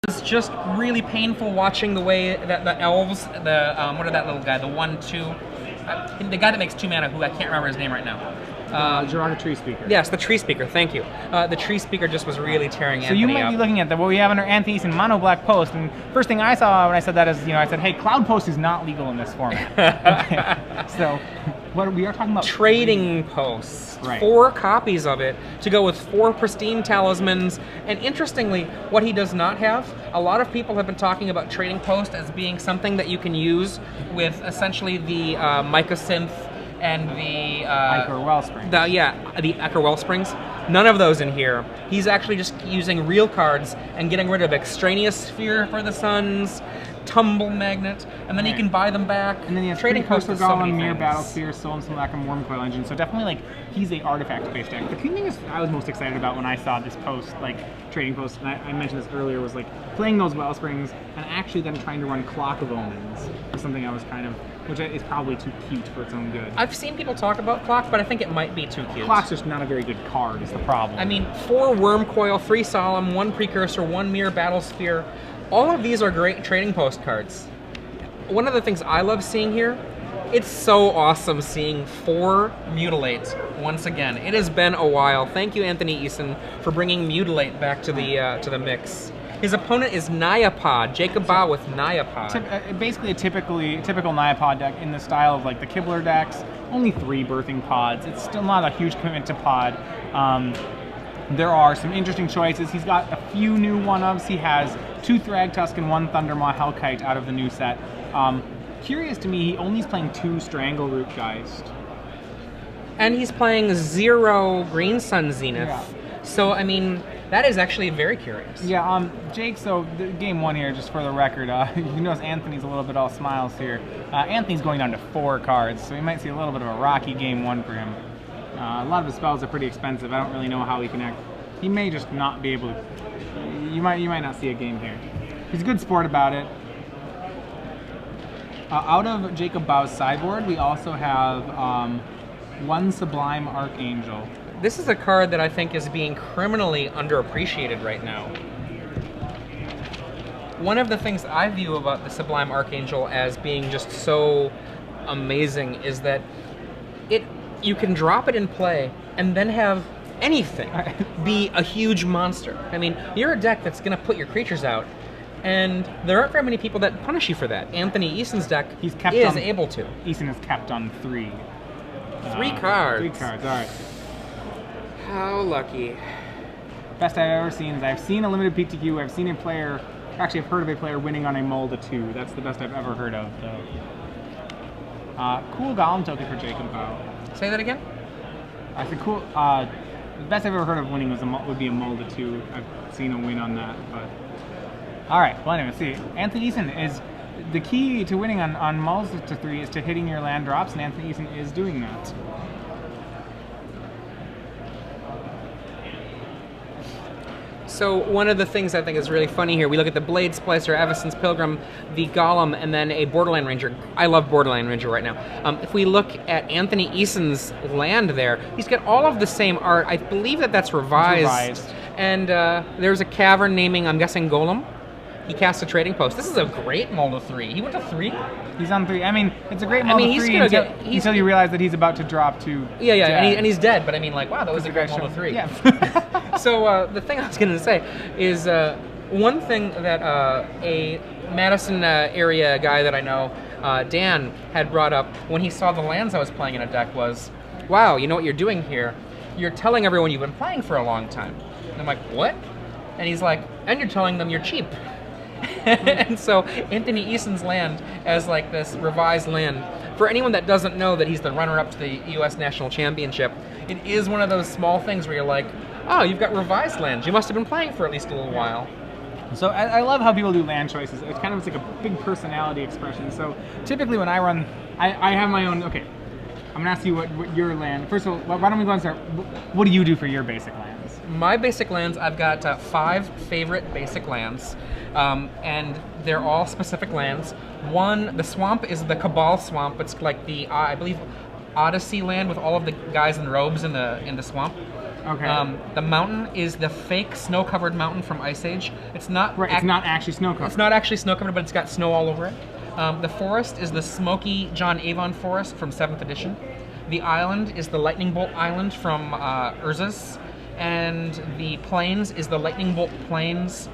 was just really painful watching the way that the elves, what are that little guy, the 1/2, the guy that makes 2 mana, who I can't remember his name right now. Gerard, the Tree Speaker. Yes, the Tree Speaker, thank you. The Tree Speaker just was really tearing So Anthony you might up. be looking at what we have under Anthony Eason mono black post, and first thing I saw when I said that is, I said, hey, Cloud Post is not legal in this format. Okay. So what we are talking about? Trading posts. Right. 4 copies of it to go with 4 pristine talismans. And interestingly, what he does not have, a lot of people have been talking about trading post as being something that you can use with essentially the Mycosynth and the Ichor Wellspring. the Echo Wellsprings. None of those in here. He's actually just using real cards and getting rid of Extraneous Sphere for the Suns, Tumble Magnet, and then he can buy them back. And then he has Trading Post is so many Golem, Mere things. Battle Sphere, Soul and Simulacrum, Wormcoil Engine. So definitely he's a artifact-based deck. The thing is I was most excited about when I saw this post, trading post, and I mentioned this earlier, was playing those Wellsprings and actually then trying to run Clock of Omens. Something I was which is probably too cute for its own good. I've seen people talk about Clock, but I think it might be too cute. Clock's just not a very good card, is the problem. I mean, 4 Wormcoil, 3 Solemn, 1 Precursor, 1 Mere Battle Sphere. All of these are great trading post cards. One of the things I love seeing here, it's so awesome seeing 4 Mutilate once again. It has been a while. Thank you, Anthony Eason, for bringing Mutilate back to the mix. His opponent is Nyapod, Jacob Baugh with Nyapod. Basically a typical Nyapod deck in the style of the Kibler decks. Only 3 birthing pods. It's still not a huge commitment to pod. There are some interesting choices. He's got a few new one-ofs. He has 2 Thragtusk and 1 Thundermaw Hellkite out of the new set. Curious to me, he only is playing 2 Strangleroot Geist. And he's playing 0 Green Sun Zenith. Yeah. So, I mean, that is actually very curious. Yeah, Jake, so game 1 here, just for the record, you notice Anthony's a little bit all smiles here. Anthony's going down to 4 cards, so we might see a little bit of a rocky game 1 for him. A lot of his spells are pretty expensive. I don't really know how he can act. He may just not be able to. You might not see a game here. He's a good sport about it. Out of Jacob Baugh's sideboard, we also have 1 Sublime Archangel. This is a card that I think is being criminally underappreciated right now. One of the things I view about the Sublime Archangel as being just so amazing is that you can drop it in play and then have anything be a huge monster. I mean, you're a deck that's going to put your creatures out, and there aren't very many people that punish you for that. Anthony Eason's deck is able to. Eason is kept on 3. 3 cards. 3 cards, all right. How lucky. Best I've ever seen is I've seen a limited PTQ. I've seen a player, actually I've heard of a player winning on a Mulda 2. That's the best I've ever heard of, though. Cool Golem token for Jacob Baugh. Say that again? I said cool. The best I've ever heard of winning would be a Mulda 2. I've seen a win on that, but all right. Well, anyway, see, Anthony Eason is the key to winning on Mulda to 3 is to hitting your land drops, and Anthony Eason is doing that. So one of the things I think is really funny here, we look at the Blade Splicer, Avacyn's Pilgrim, the Golem, and then a Borderland Ranger. I love Borderland Ranger right now. If we look at Anthony Eason's land there, he's got all of the same art. I believe that's revised. And there's a cavern naming, I'm guessing, Golem. He cast a trading post. This is a great Mulda 3. He went to 3? He's on 3. I mean, it's a great Mulda 3 until you realize that he's about to drop to and he's dead. But I mean, wow, that was a great Mulda 3. Yeah. So the thing I was going to say is one thing that a Madison area guy that I know, Dan, had brought up when he saw the lands I was playing in a deck was, wow, you know what you're doing here? You're telling everyone you've been playing for a long time. And I'm like, what? And he's like, and you're telling them you're cheap. And so Anthony Eason's land as this revised land, for anyone that doesn't know that he's the runner-up to the U.S. National Championship, it is one of those small things where you're like, oh, you've got revised lands. You must have been playing for at least a little while. So I love how people do land choices. It's kind of like a big personality expression. So typically when I run, I have my own, okay, I'm going to ask you what your land, first of all, why don't we go and start, what do you do for your basic lands? My basic lands, I've got 5 favorite basic lands. And they're all specific lands. One, the swamp is the Cabal Swamp. It's like the, I believe, Odyssey land with all of the guys in robes in the swamp. Okay. The mountain is the fake snow-covered mountain from Ice Age. It's not. Right. It's not actually snow covered. It's not actually snow-covered, but it's got snow all over it. The forest is the smoky John Avon forest from 7th edition. The island is the Lightning Bolt Island from Urza's. And the plains is the Lightning Bolt Plains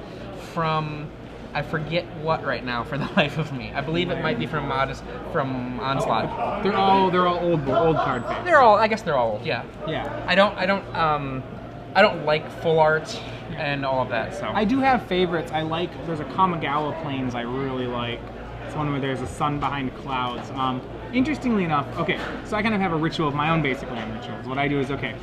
from, I forget what right now for the life of me. I believe it might be from Onslaught. They're all old card fans. I guess they're all old, yeah. Yeah. I don't like full art and all of that, so. I do have favorites. There's a Kamigawa Plains I really like. It's one where there's a sun behind clouds. Interestingly enough, okay, so I kind of have a ritual of my own basic land rituals. What I do is, okay,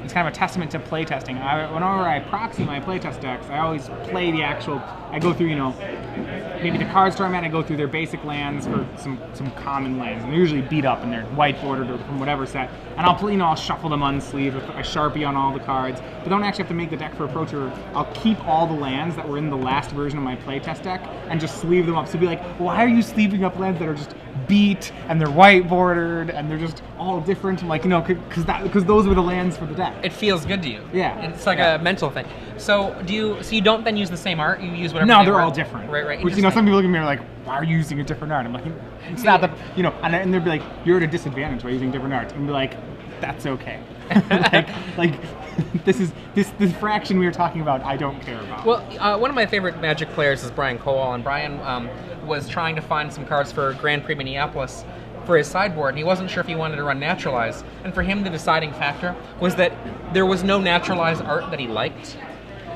it's kind of a testament to playtesting. Whenever I proxy my playtest decks, I always play the actual, I go through, maybe the card store I'm at, I go through their basic lands for some common lands. And they're usually beat up and they're white bordered or from whatever set. And I'll shuffle them unsleeved with a Sharpie on all the cards. But don't actually have to make the deck for Approacher. I'll keep all the lands that were in the last version of my playtest deck and just sleeve them up. So be like, why are you sleeving up lands that are just beat and they're white bordered and they're just all different? I'm like, because those were the lands for the deck. It feels good to you. Yeah. It's like a mental thing. So you don't then use the same art? You use whatever? No, they're all different. Right. Which, some people look at me and are like, why are you using a different art? I'm like, it's not the, and they'll be like, you're at a disadvantage by using different art. And be like, that's okay. this fraction we were talking about, I don't care about. Well, one of my favorite Magic players is Brian Cole, and Brian was trying to find some cards for Grand Prix Minneapolis for his sideboard, and he wasn't sure if he wanted to run Naturalize. And for him, the deciding factor was that there was no Naturalize art that he liked.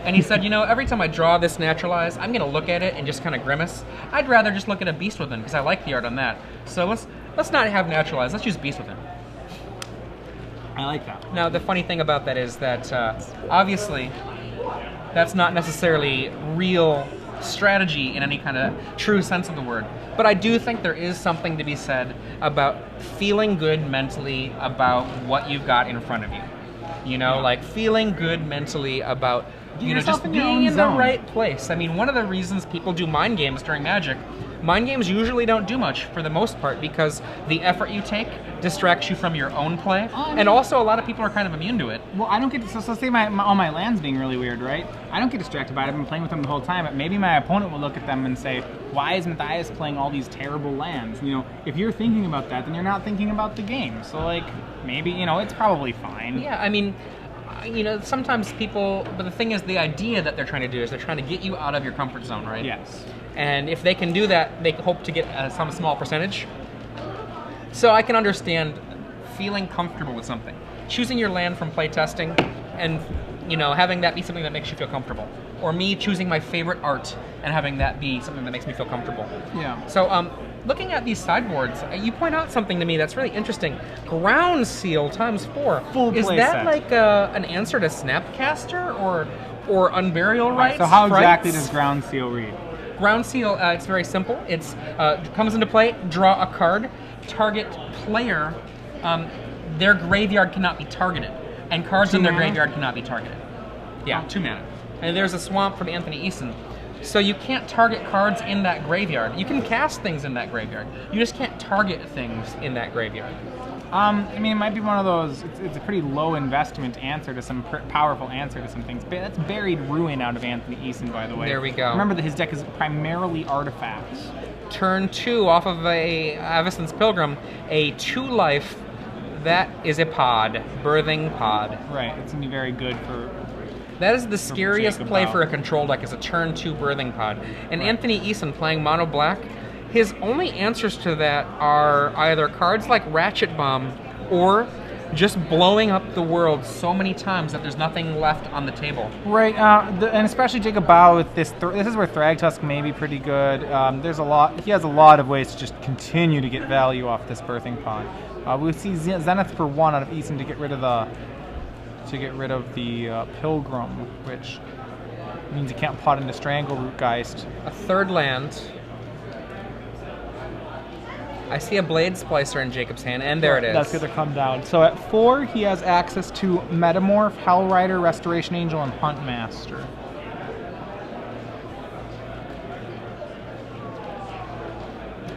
And he said, every time I draw this Naturalize, I'm going to look at it and just kind of grimace. I'd rather just look at a Beast Within, because I like the art on that. So let's not have Naturalize, let's use Beast Within. I like that. Now, the funny thing about that is that, obviously, that's not necessarily real strategy in any kind of true sense of the word. But I do think there is something to be said about feeling good mentally about what you've got in front of you. Like feeling good mentally about, just being in the right place. I mean, one of the reasons people do mind games during Magic, mind games usually don't do much for the most part because the effort you take distracts you from your own play, and also a lot of people are kind of immune to it. Well, I don't get to, so say all my lands being really weird, right? I don't get distracted by it. I've been playing with them the whole time, but maybe my opponent will look at them and say, why is Matthias playing all these terrible lands? If you're thinking about that, then you're not thinking about the game. So maybe, it's probably fine. Yeah, I mean, sometimes people, but the thing is, the idea that they're trying to do is they're trying to get you out of your comfort zone, right? Yes. And if they can do that, they hope to get some small percentage. So I can understand feeling comfortable with something. Choosing your land from playtesting and, having that be something that makes you feel comfortable. Or me choosing my favorite art and having that be something that makes me feel comfortable. Yeah. So, looking at these sideboards, you point out something to me that's really interesting. Ground Seal ×4. Full play Is that set. like an answer to Snapcaster or Unburial Rites? So how exactly Frights? does Ground Seal read? Ground Seal, it's very simple. It's comes into play, draw a card, target player, their graveyard cannot be targeted, and cards in their graveyard cannot be targeted. Yeah, 2 mana. And there's a swamp from Anthony Eason. So you can't target cards in that graveyard. You can cast things in that graveyard. You just can't target things in that graveyard. It might be one of those, it's a pretty low investment answer to some powerful answer to some things. That's Buried Ruin out of Anthony Eason, by the way. There we go. Remember that his deck is primarily artifacts. Turn 2 off of a Avacyn's Pilgrim, a 2-life, that is a pod, birthing pod. Right, it's going to be very good for... That is the scariest play for a control deck, is a turn 2 birthing pod. And right. Anthony Eason playing mono black, his only answers to that are either cards like Ratchet Bomb or just blowing up the world so many times that there's nothing left on the table. Right, and especially Jacob Baugh with this. This is where Thragtusk may be pretty good. There's a lot. He has a lot of ways to just continue to get value off this birthing pod. We see Zenith for 1 out of Eason to get rid of the Pilgrim, which means you can't pot into Strangleroot Geist. A 3rd land. I see a Blade Splicer in Jacob's hand, and there it is. That's going to come down. So at 4, he has access to Metamorph, Hellrider, Restoration Angel, and Huntmaster.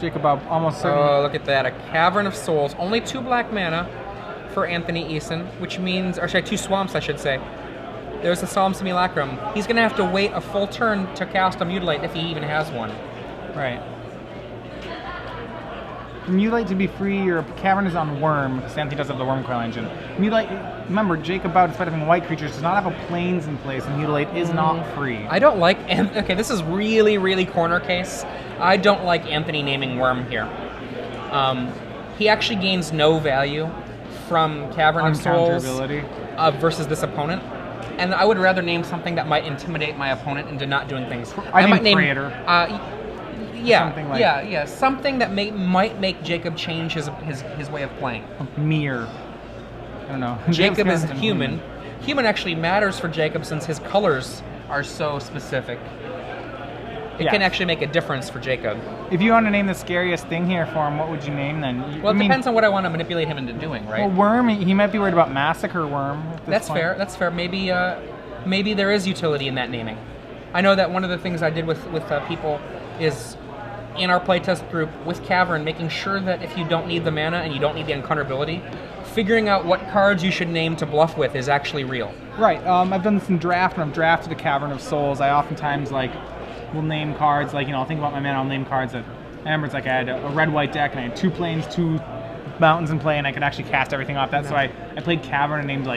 Jacob almost certainly... Oh, look at that. A Cavern of Souls. Only 2 black mana for Anthony Eason, which means, or sorry, 2 Swamps, I should say. There's a Solemn Simulacrum. He's going to have to wait a full turn to cast a Mutilate if he even has one. Right. For Mutilate to be free, your Cavern is on Worm, because Anthony does have the Worm Coil Engine. Mutilate, remember, Jacob Baugh, despite having white creatures, does not have a Plains in place, and Mutilate is not free. I don't like, okay, this is really, really corner case. I don't like Anthony naming Worm here. He actually gains no value from Cavern of Souls versus this opponent. And I would rather name something that might intimidate my opponent into not doing things. I might name Praetor. Something that might make Jacob change his way of playing. Mirror. I don't know. Jacob is human. Human actually matters for Jacob since his colors are so specific. It can actually make a difference for Jacob. If you want to name the scariest thing here for him, what would you name then? Well, it depends on what I want to manipulate him into doing, right? Well, Worm, he might be worried about Massacre Worm. That's fair. That's fair. Maybe there is utility in that naming. I know that one of the things I did with people is in our playtest group with Cavern, making sure that if you don't need the mana and you don't need the uncounterability, figuring out what cards you should name to bluff with is actually real. Right. I've done this in draft. When I've drafted a Cavern of Souls, I oftentimes will name cards, I'll think about my mana, I'll name cards that, I remember it's I had a red-white deck, and I had 2 Plains, 2 Mountains in play, and I could actually cast everything off that, so I played Cavern and named,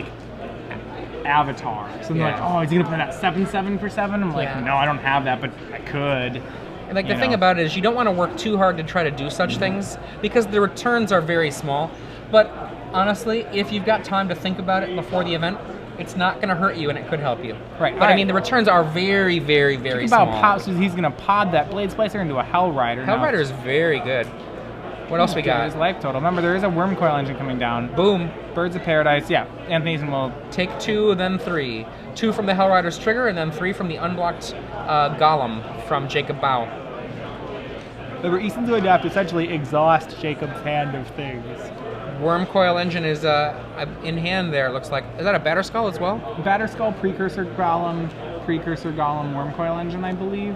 Avatar. So they're oh, is he going to play that 7/7 for 7? I'm like, no, I don't have that, but I could. And the thing about it is you don't want to work too hard to try to do such things, because the returns are very small, but honestly, if you've got time to think about it before the event, it's not going to hurt you, and it could help you. Right. But I mean, the returns are very, very, very small. So he's going to pod that Blade Splicer into a Hell Rider. Hell Rider is very good. What else we got? His life total. Remember, there is a Worm Coil Engine coming down. Boom. Birds of Paradise. Yeah. Anthony Eason will take 2, then 3. 2 from the Hell Rider's trigger, and then 3 from the unblocked Golem from Jacob Baugh. Remember, Eason's to adapt essentially exhaust Jacob's hand of things. Worm Coil Engine is in hand there, it looks like. Is that a Batterskull as well? Batterskull, Precursor Golem, Worm Coil Engine, I believe.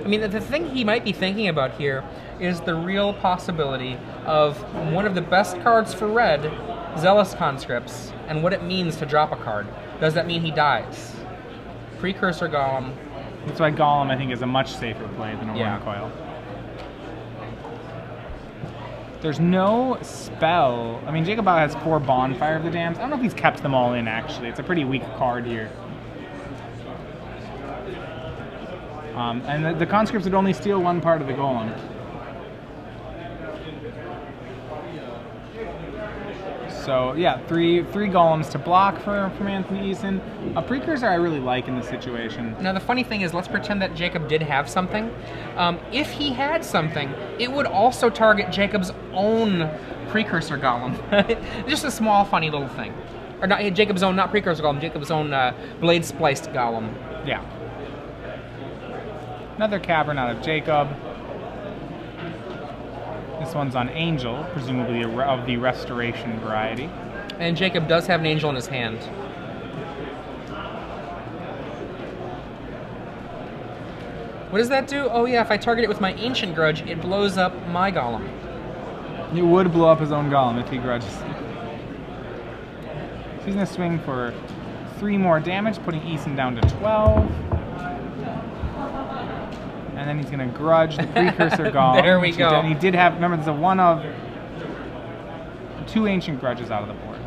I mean, the thing he might be thinking about here is the real possibility of one of the best cards for red, Zealous Conscripts, and what it means to drop a card. Does that mean he dies? Precursor Golem. That's why Golem, I think, is a much safer play than a Worm Coil. There's no spell. I mean, Jacob Baugh has 4 Bonfire of the Damned. I don't know if he's kept them all in, actually. It's a pretty weak card here. And the conscripts would only steal 1 part of the Golem. So, yeah, three Golems to block from Anthony Eason. A Precursor I really like in this situation. Now, the funny thing is, let's pretend that Jacob did have something. If he had something, it would also target Jacob's own Precursor Golem. Just a small, funny little thing. Or not Jacob's own, not Precursor Golem, Jacob's own Blade Spliced Golem. Yeah. Another Cavern out of Jacob. This one's on Angel, presumably of the Restoration variety. And Jacob does have an Angel in his hand. What does that do? Oh yeah, if I target it with my Ancient Grudge, it blows up my Golem. It would blow up his own Golem if he grudges. So he's going to swing for 3 more damage, putting Eason down to 12. And then he's going to grudge the Precursor Golem. There we go. And he did have, remember, there's a 1 of 2 Ancient Grudges out of the board.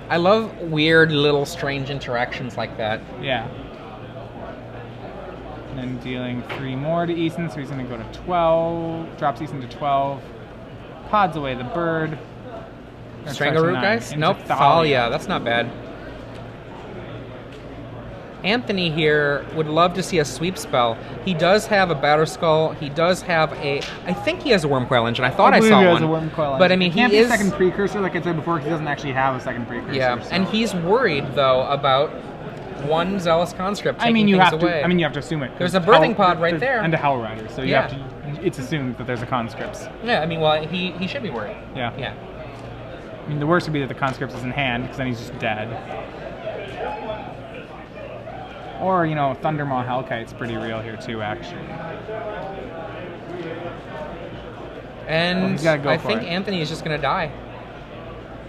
I love weird little strange interactions like that. Yeah. And then dealing 3 more to Eason, so he's going to go to 12. Drops Eason to 12. Pods away the bird. Strangleroot, guys? Nope. Thalia. That's not bad. Anthony here would love to see a sweep spell. He does have a Batterskull. He does have a... I think he has a Worm Coil Engine. I thought I saw one. He has a Worm Coil Engine. But I mean, he can't be a second Precursor, like I said before, because he doesn't actually have a second Precursor. Yeah, so. And he's worried, though, about 1 Zealous Conscript taking you things have away. To. I mean, you have to assume it. There's a Birthing Pod right there. And a Hell Rider, so you have to... It's assumed that there's a Conscripts. Yeah, I mean, well, he should be worried. Yeah. Yeah. I mean, the worst would be that the Conscripts is in hand, because then he's just dead. Or, Thundermaw Hellkite's pretty real here, too, actually. And I think Anthony is just going to die.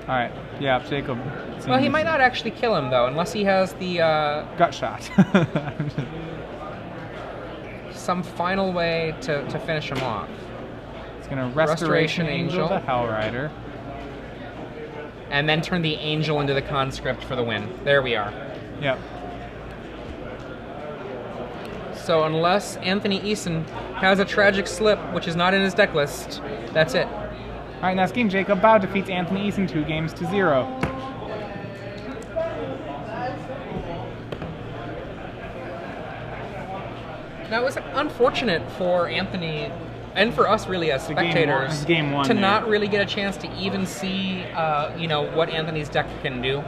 All right. Yeah, Jacob. Well, he might not actually kill him though, unless he has the gut shot. some final way to finish him off. It's gonna Restoration Angel the Hell Rider. And then turn the Angel into the Conscript for the win. There we are. Yep. So unless Anthony Eason has a tragic slip, which is not in his deck list, that's it. All right, next game, Jacob Baugh defeats Anthony Eason 2-0. Now, it was unfortunate for Anthony and for us, really, as spectators, game one to not really get a chance to even see, what Anthony's deck can do.